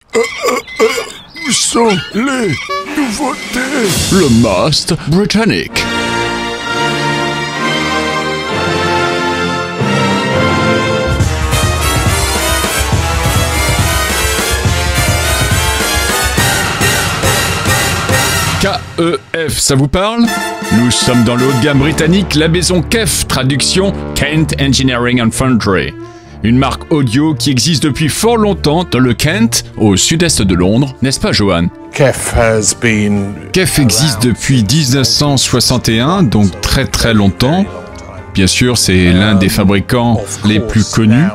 Où sont les nouveautés? Le Must britannique. KEF, ça vous parle? Nous sommes dans le haut de gamme britannique, la maison KEF, traduction Kent Engineering and Foundry. Une marque audio qui existe depuis fort longtemps dans le Kent, au sud-est de Londres, n'est-ce pas Johan? KEF existe depuis 1961, donc très longtemps. Bien sûr, c'est l'un des fabricants les plus connus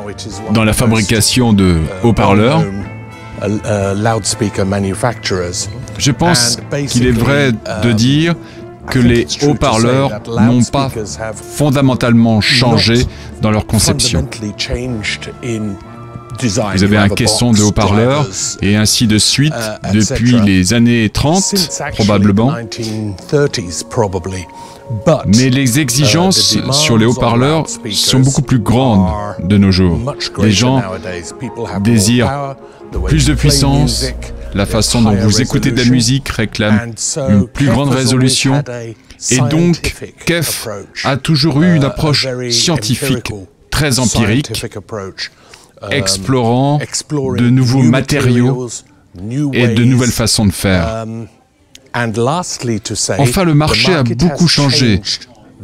dans la fabrication de haut-parleurs. Je pense qu'il est vrai de dire que les haut-parleurs n'ont pas fondamentalement changé dans leur conception. Vous avez un caisson de haut-parleurs et ainsi de suite depuis les années 30, probablement. Mais les exigences sur les haut-parleurs sont beaucoup plus grandes de nos jours. Les gens désirent plus de puissance. La façon dont vous écoutez de la musique réclame une plus grande résolution. Et donc, KEF a toujours eu une approche scientifique, très empirique, explorant de nouveaux matériaux et de nouvelles façons de faire. Enfin, le marché a beaucoup changé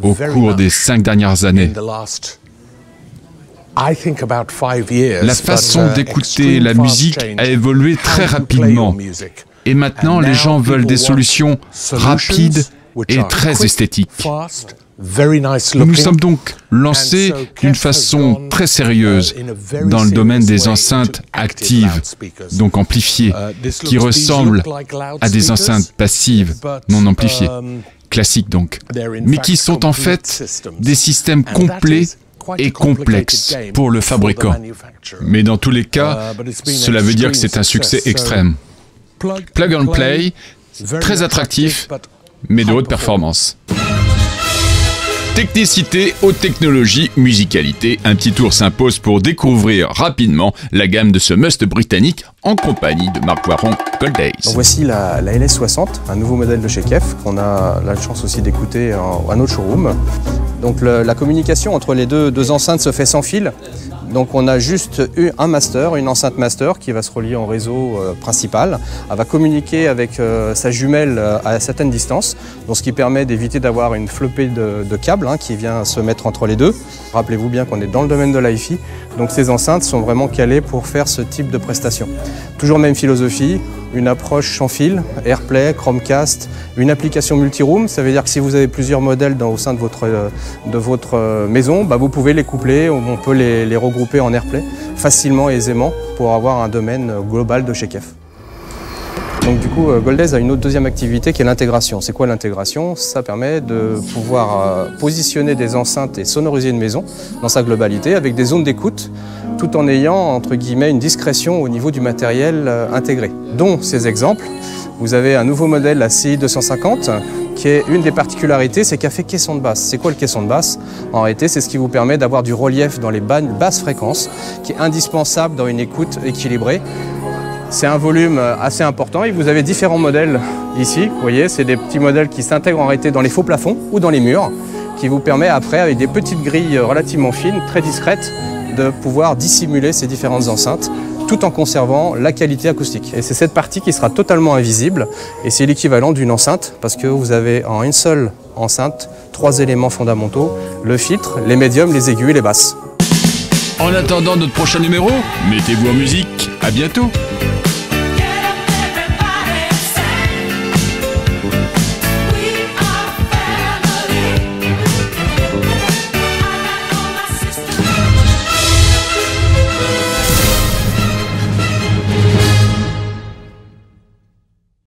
au cours des 5 dernières années. La façon d'écouter la musique a évolué très rapidement. Et maintenant, les gens veulent des solutions rapides et très esthétiques. Nous nous sommes donc lancés d'une façon très sérieuse dans le domaine des enceintes actives, donc amplifiées, qui ressemblent à des enceintes passives, non amplifiées, classiques donc, mais qui sont en fait des systèmes complets et complexe pour le fabricant. Mais dans tous les cas, cela veut dire que c'est un succès extrême. Plug and play, très attractif, mais de haute performance. Technicité, haute technologie, musicalité, un petit tour s'impose pour découvrir rapidement la gamme de ce must britannique en compagnie de Marc Voiron, Goldays. Voici la LS60, un nouveau modèle de chez KEF qu'on a la chance aussi d'écouter à notre showroom. Donc la communication entre les deux enceintes se fait sans fil. Donc on a juste eu un master, une enceinte master qui va se relier en réseau principal. Elle va communiquer avec sa jumelle à certaines distances, donc ce qui permet d'éviter d'avoir une flopée de câbles qui vient se mettre entre les deux. Rappelez-vous bien qu'on est dans le domaine de l'hi-fi, donc ces enceintes sont vraiment calées pour faire ce type de prestation. Toujours même philosophie, une approche sans fil, AirPlay, Chromecast, une application multi-room, ça veut dire que si vous avez plusieurs modèles au sein de votre maison, vous pouvez les coupler, on peut les regrouper en AirPlay facilement et aisément pour avoir un domaine global de chez KEF. Donc du coup, Goldays a une autre deuxième activité qui est l'intégration. C'est quoi l'intégration? Ça permet de pouvoir positionner des enceintes et sonoriser une maison dans sa globalité avec des zones d'écoute tout en ayant, entre guillemets, une discrétion au niveau du matériel intégré. Dont ces exemples, vous avez un nouveau modèle, la CI 250, qui est une des particularités, c'est qu'elle fait caisson de basse. C'est quoi le caisson de basse? En réalité, c'est ce qui vous permet d'avoir du relief dans les basses fréquences, qui est indispensable dans une écoute équilibrée. C'est un volume assez important et vous avez différents modèles ici. Vous voyez, c'est des petits modèles qui s'intègrent en réalité dans les faux plafonds ou dans les murs, qui vous permet après, avec des petites grilles relativement fines, très discrètes, de pouvoir dissimuler ces différentes enceintes tout en conservant la qualité acoustique. Et c'est cette partie qui sera totalement invisible et c'est l'équivalent d'une enceinte parce que vous avez en une seule enceinte 3 éléments fondamentaux, le filtre, les médiums, les aigus et les basses. En attendant notre prochain numéro, mettez-vous en musique, à bientôt!